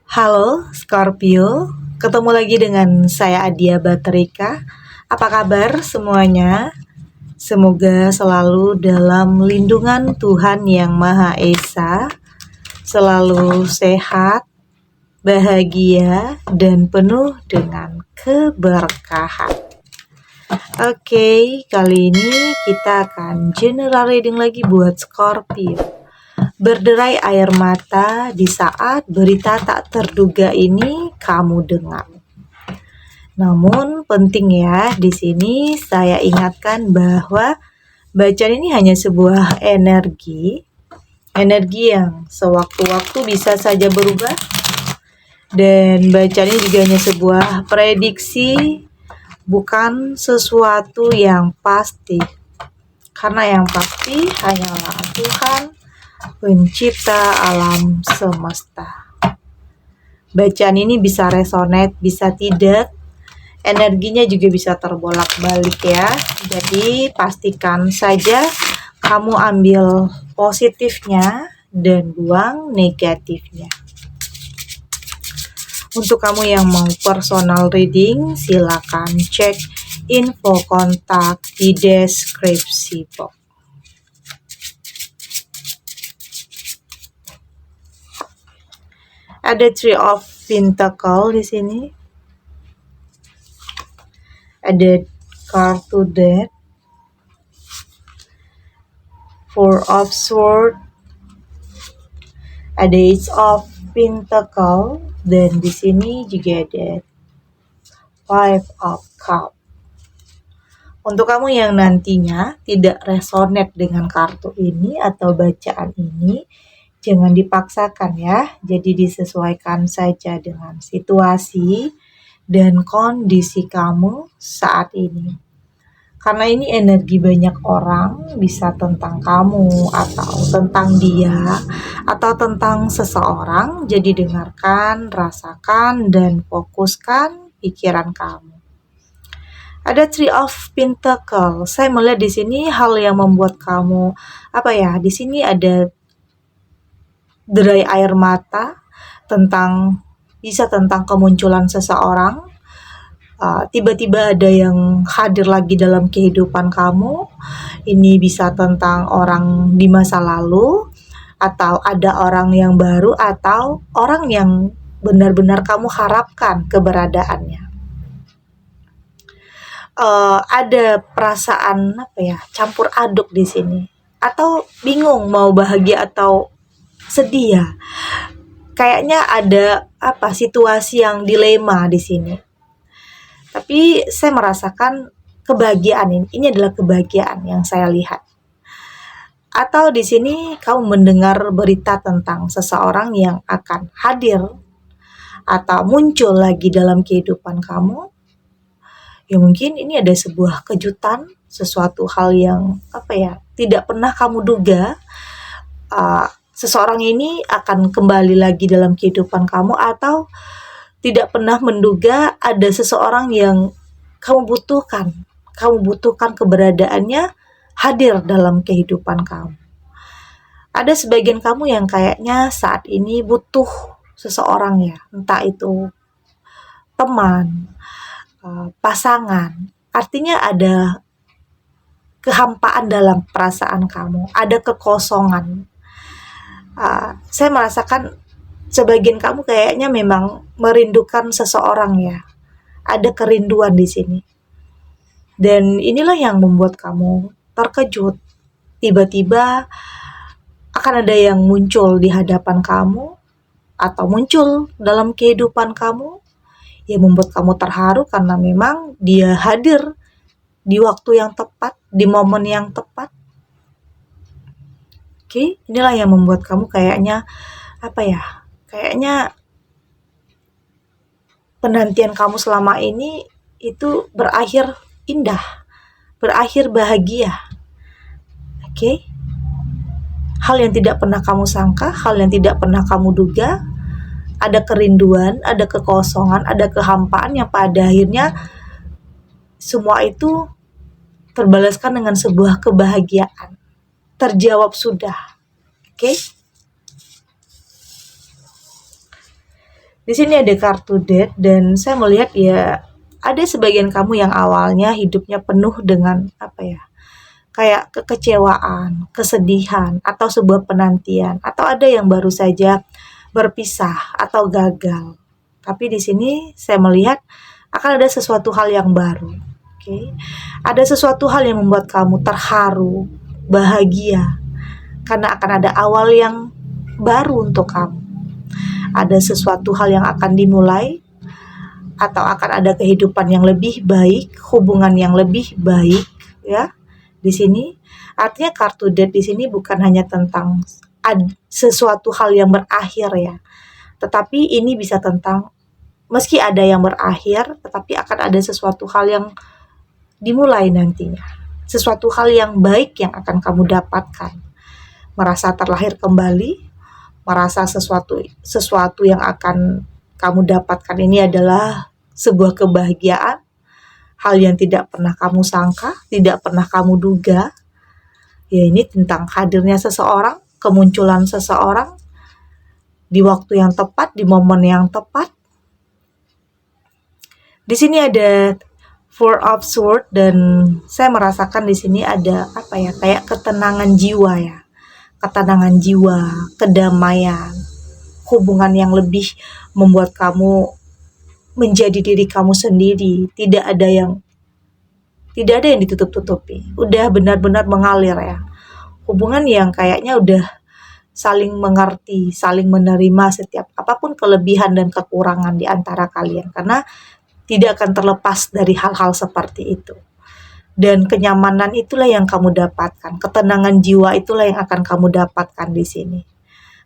Halo Scorpio, ketemu lagi dengan saya Adia Baterika. Apa kabar semuanya? Semoga selalu dalam lindungan Tuhan Yang Maha Esa, selalu sehat, bahagia, dan penuh dengan keberkahan. Oke, kali ini kita akan general reading lagi buat Scorpio. Berderai air mata di saat berita tak terduga ini kamu dengar. Namun penting ya, di sini saya ingatkan bahwa bacaan ini hanya sebuah energi yang sewaktu-waktu bisa saja berubah, dan bacaan ini juga hanya sebuah prediksi, bukan sesuatu yang pasti. Karena yang pasti hanyalah Tuhan, pencipta alam semesta. Bacaan ini bisa resonate, bisa tidak. Energinya juga bisa terbolak-balik ya. Jadi pastikan saja kamu ambil positifnya dan buang negatifnya. Untuk kamu yang mau personal reading, silakan cek info kontak di deskripsi box. Ada Three of Pentacle di sini. Ada Card to Death, Four of Swords, ada Ace of Pentacle, dan di sini juga ada Five of Cups. Untuk kamu yang nantinya tidak resonate dengan kartu ini atau bacaan ini, jangan dipaksakan ya. Jadi disesuaikan saja dengan situasi dan kondisi kamu saat ini. Karena ini energi banyak orang, bisa tentang kamu atau tentang dia atau tentang seseorang. Jadi dengarkan, rasakan, dan fokuskan pikiran kamu. Ada Three of Pentacle. Saya melihat di sini hal yang membuat kamu di sini ada derai air mata bisa tentang kemunculan seseorang. Tiba-tiba ada yang hadir lagi dalam kehidupan kamu. Ini bisa tentang orang di masa lalu, atau ada orang yang baru, atau orang yang benar-benar kamu harapkan keberadaannya. Ada perasaan campur aduk di sini, atau bingung mau bahagia atau sedih ya. Kayaknya ada situasi yang dilema di sini. Tapi saya merasakan kebahagiaan ini adalah kebahagiaan yang saya lihat. Atau di sini kamu mendengar berita tentang seseorang yang akan hadir atau muncul lagi dalam kehidupan kamu. Ya mungkin ini ada sebuah kejutan, sesuatu hal yang tidak pernah kamu duga. Seseorang ini akan kembali lagi dalam kehidupan kamu, atau tidak pernah menduga ada seseorang yang kamu butuhkan keberadaannya hadir dalam kehidupan kamu. Ada sebagian kamu yang kayaknya saat ini butuh seseorang ya, entah itu teman, pasangan. Artinya ada kehampaan dalam perasaan kamu, ada kekosongan. Saya merasakan sebagian kamu kayaknya memang merindukan seseorang ya. Ada kerinduan di sini. Dan inilah yang membuat kamu terkejut. Tiba-tiba akan ada yang muncul di hadapan kamu atau muncul dalam kehidupan kamu yang membuat kamu terharu karena memang dia hadir di waktu yang tepat, di momen yang tepat. Oke, inilah yang membuat kamu kayaknya penantian kamu selama ini itu berakhir indah, berakhir bahagia. Oke? Hal yang tidak pernah kamu sangka, hal yang tidak pernah kamu duga, ada kerinduan, ada kekosongan, ada kehampaan yang pada akhirnya semua itu terbalaskan dengan sebuah kebahagiaan. Terjawab sudah. Oke? Di sini ada kartu Death dan saya melihat ya ada sebagian kamu yang awalnya hidupnya penuh dengan apa ya? Kayak kekecewaan, kesedihan, atau sebuah penantian, atau ada yang baru saja berpisah atau gagal. Tapi di sini saya melihat akan ada sesuatu hal yang baru. Oke. Ada sesuatu hal yang membuat kamu terharu, bahagia karena akan ada awal yang baru untuk kamu. Ada sesuatu hal yang akan dimulai atau akan ada kehidupan yang lebih baik, hubungan yang lebih baik ya. Di sini artinya kartu Death di sini bukan hanya tentang sesuatu hal yang berakhir ya. Tetapi ini bisa tentang meski ada yang berakhir, tetapi akan ada sesuatu hal yang dimulai nantinya. Sesuatu hal yang baik yang akan kamu dapatkan. Merasa terlahir kembali, merasa sesuatu yang akan kamu dapatkan ini adalah sebuah kebahagiaan, hal yang tidak pernah kamu sangka, tidak pernah kamu duga. Ya ini tentang hadirnya seseorang, kemunculan seseorang di waktu yang tepat, di momen yang tepat. Di sini ada Four of Swords dan saya merasakan di sini ada apa ya, kayak ketenangan jiwa ya. Ketenangan jiwa, kedamaian, hubungan yang lebih membuat kamu menjadi diri kamu sendiri, tidak ada yang ditutup-tutupi. Udah benar-benar mengalir ya. Hubungan yang kayaknya udah saling mengerti, saling menerima setiap apapun kelebihan dan kekurangan di antara kalian karena tidak akan terlepas dari hal-hal seperti itu. Dan kenyamanan itulah yang kamu dapatkan, ketenangan jiwa itulah yang akan kamu dapatkan di sini.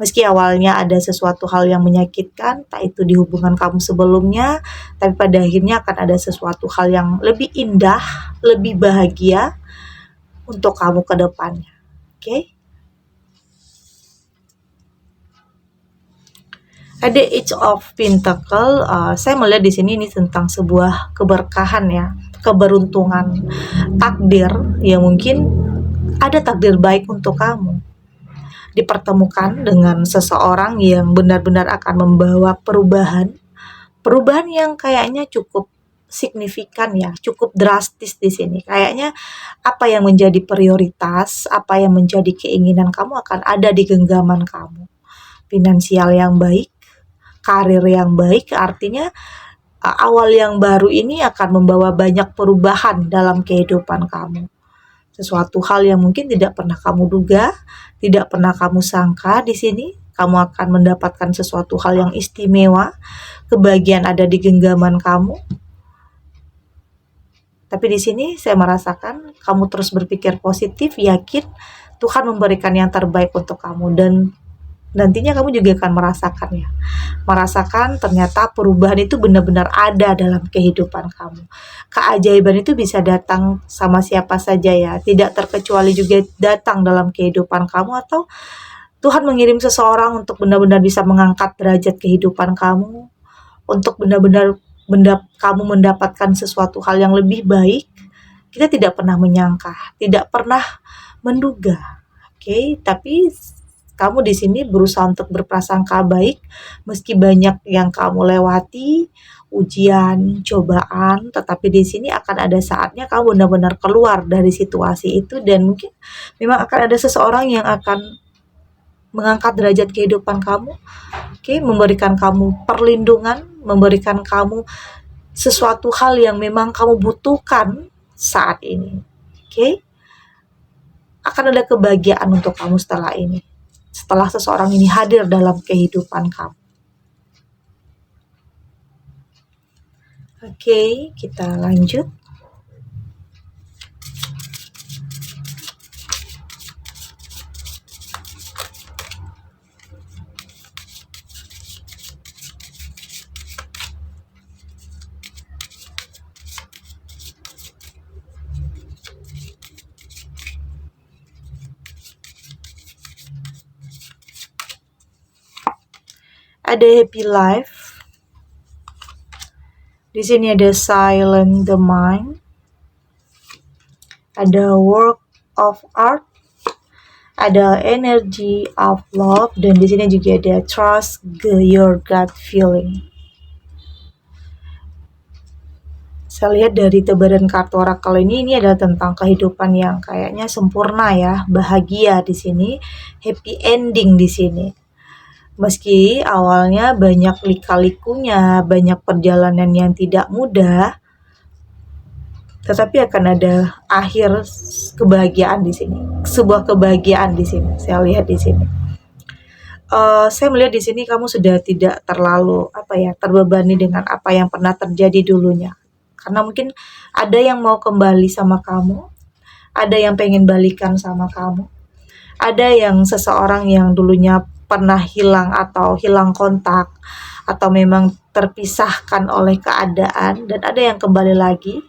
Meski awalnya ada sesuatu hal yang menyakitkan, tak itu di hubungan kamu sebelumnya, tapi pada akhirnya akan ada sesuatu hal yang lebih indah, lebih bahagia untuk kamu ke depannya. Oke? Ada Age of Pentacle, saya melihat di sini ini tentang sebuah keberkahan ya, keberuntungan, takdir yang mungkin ada takdir baik untuk kamu. Dipertemukan dengan seseorang yang benar-benar akan membawa perubahan yang kayaknya cukup signifikan ya, cukup drastis di sini. Kayaknya apa yang menjadi prioritas, apa yang menjadi keinginan kamu akan ada di genggaman kamu. Finansial yang baik, karir yang baik, artinya awal yang baru ini akan membawa banyak perubahan dalam kehidupan kamu. Sesuatu hal yang mungkin tidak pernah kamu duga, tidak pernah kamu sangka di sini, kamu akan mendapatkan sesuatu hal yang istimewa, kebahagiaan ada di genggaman kamu. Tapi di sini saya merasakan kamu terus berpikir positif, yakin Tuhan memberikan yang terbaik untuk kamu dan nantinya kamu juga akan merasakannya. Merasakan ternyata perubahan itu benar-benar ada dalam kehidupan kamu. Keajaiban itu bisa datang sama siapa saja ya. Tidak terkecuali juga datang dalam kehidupan kamu atau Tuhan mengirim seseorang untuk benar-benar bisa mengangkat derajat kehidupan kamu. Untuk benar-benar kamu mendapatkan sesuatu hal yang lebih baik. Kita tidak pernah menyangka, tidak pernah menduga. Oke, tapi kamu di sini berusaha untuk berprasangka baik, meski banyak yang kamu lewati, ujian, cobaan, tetapi di sini akan ada saatnya kamu benar-benar keluar dari situasi itu dan mungkin memang akan ada seseorang yang akan mengangkat derajat kehidupan kamu, memberikan kamu perlindungan, memberikan kamu sesuatu hal yang memang kamu butuhkan saat ini. Akan ada kebahagiaan untuk kamu setelah ini. Setelah seseorang ini hadir dalam kehidupan kamu. Oke, kita lanjut. Ada happy life. Di sini ada silent the mind. Ada work of art. ada energy of love, dan di sini juga ada trust your gut feeling. Saya lihat dari tebaran kartu orakel ini adalah tentang kehidupan yang kayaknya sempurna ya, bahagia di sini, happy ending di sini. Meski awalnya banyak lika-likunya, banyak perjalanan yang tidak mudah, tetapi akan ada akhir kebahagiaan di sini, sebuah kebahagiaan di sini. Saya lihat di sini. Saya melihat di sini kamu sudah tidak terlalu terbebani dengan apa yang pernah terjadi dulunya. Karena mungkin ada yang mau kembali sama kamu, ada yang pengen balikan sama kamu, ada yang seseorang yang dulunya pernah hilang atau hilang kontak, atau memang terpisahkan oleh keadaan, dan ada yang kembali lagi.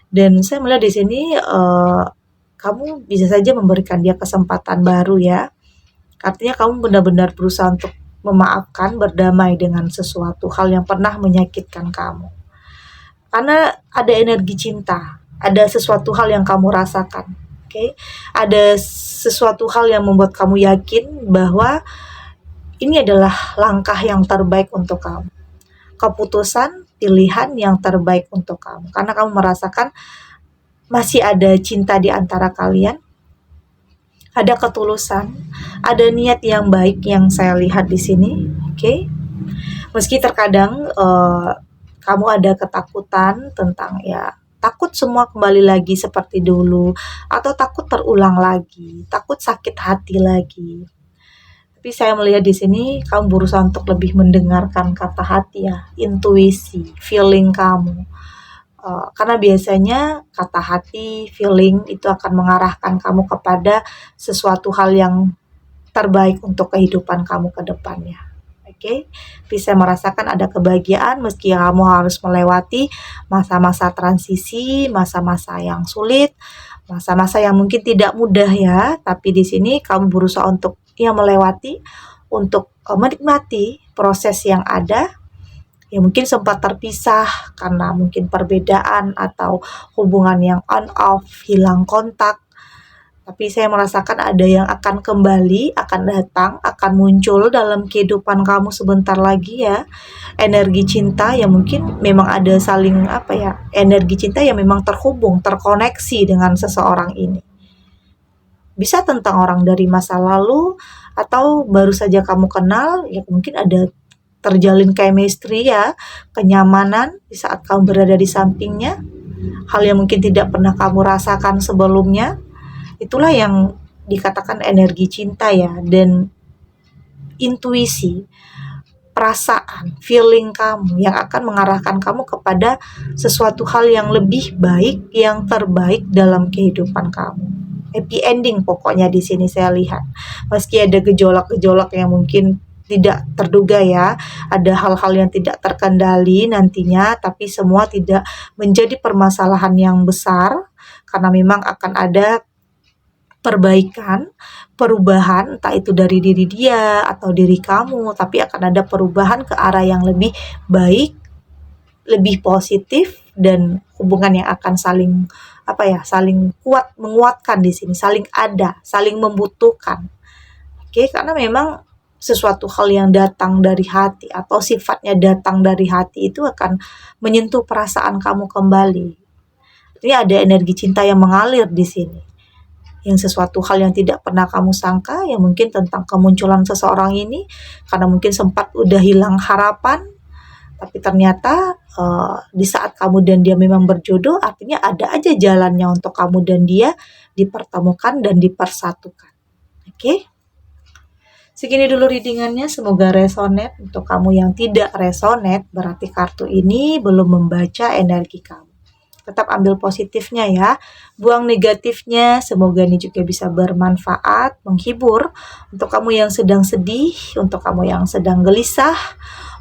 Dan saya melihat di sini kamu bisa saja memberikan dia kesempatan baru ya. Artinya kamu benar-benar berusaha untuk memaafkan, berdamai dengan sesuatu hal yang pernah menyakitkan kamu. Karena ada energi cinta, ada sesuatu hal yang kamu rasakan, oke? Ada sesuatu hal yang membuat kamu yakin bahwa ini adalah langkah yang terbaik untuk kamu. Keputusan, pilihan yang terbaik untuk kamu. Karena kamu merasakan masih ada cinta di antara kalian, ada ketulusan, ada niat yang baik yang saya lihat di sini, oke? Meski terkadang kamu ada ketakutan tentang takut semua kembali lagi seperti dulu, atau takut terulang lagi, takut sakit hati lagi. Tapi saya melihat di sini kamu berusaha untuk lebih mendengarkan kata hati ya, intuisi, feeling kamu. Karena biasanya kata hati, feeling itu akan mengarahkan kamu kepada sesuatu hal yang terbaik untuk kehidupan kamu ke depannya. Oke, bisa merasakan ada kebahagiaan meski kamu harus melewati masa-masa transisi, masa-masa yang sulit, masa-masa yang mungkin tidak mudah ya. Tapi di sini kamu berusaha untuk melewati, untuk menikmati proses yang ada. Ya mungkin sempat terpisah karena mungkin perbedaan atau hubungan yang on off, hilang kontak. Tapi saya merasakan ada yang akan kembali, akan datang, akan muncul dalam kehidupan kamu sebentar lagi ya. Energi cinta yang mungkin memang ada saling energi cinta yang memang terhubung, terkoneksi dengan seseorang ini. Bisa tentang orang dari masa lalu, atau baru saja kamu kenal, ya mungkin ada terjalin chemistry ya, kenyamanan di saat kamu berada di sampingnya. Hal yang mungkin tidak pernah kamu rasakan sebelumnya. Itulah yang dikatakan energi cinta ya, dan intuisi, perasaan, feeling kamu yang akan mengarahkan kamu kepada sesuatu hal yang lebih baik, yang terbaik dalam kehidupan kamu. Happy ending pokoknya di sini saya lihat. Meski ada gejolak-gejolak yang mungkin tidak terduga ya, ada hal-hal yang tidak terkendali nantinya, tapi semua tidak menjadi permasalahan yang besar, karena memang akan ada perbaikan, perubahan, entah itu dari diri dia atau diri kamu, tapi akan ada perubahan ke arah yang lebih baik, lebih positif, dan hubungan yang akan saling kuat, menguatkan di sini, saling ada, saling membutuhkan. Oke, karena memang sesuatu hal yang datang dari hati atau sifatnya datang dari hati itu akan menyentuh perasaan kamu kembali. Ini ada energi cinta yang mengalir di sini. Yang sesuatu hal yang tidak pernah kamu sangka, yang mungkin tentang kemunculan seseorang ini, karena mungkin sempat udah hilang harapan, tapi ternyata di saat kamu dan dia memang berjodoh, artinya ada aja jalannya untuk kamu dan dia dipertemukan dan dipersatukan. Oke? Segini dulu readingannya, semoga resonate. Untuk kamu yang tidak resonate, berarti kartu ini belum membaca energi kamu. Tetap ambil positifnya ya, buang negatifnya. Semoga ini juga bisa bermanfaat, menghibur untuk kamu yang sedang sedih, untuk kamu yang sedang gelisah,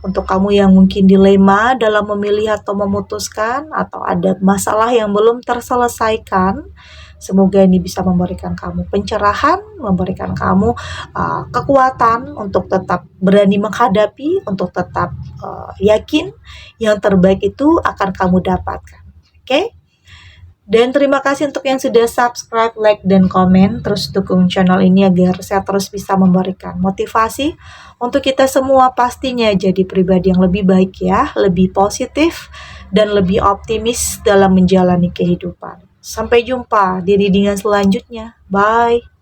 untuk kamu yang mungkin dilema dalam memilih atau memutuskan, atau ada masalah yang belum terselesaikan. Semoga ini bisa memberikan kamu pencerahan, memberikan kamu kekuatan untuk tetap berani menghadapi, untuk tetap yakin yang terbaik itu akan kamu dapatkan. Oke? Dan terima kasih untuk yang sudah subscribe, like, dan komen. Terus dukung channel ini agar saya terus bisa memberikan motivasi untuk kita semua pastinya jadi pribadi yang lebih baik ya, lebih positif, dan lebih optimis dalam menjalani kehidupan. Sampai jumpa di readingan selanjutnya. Bye.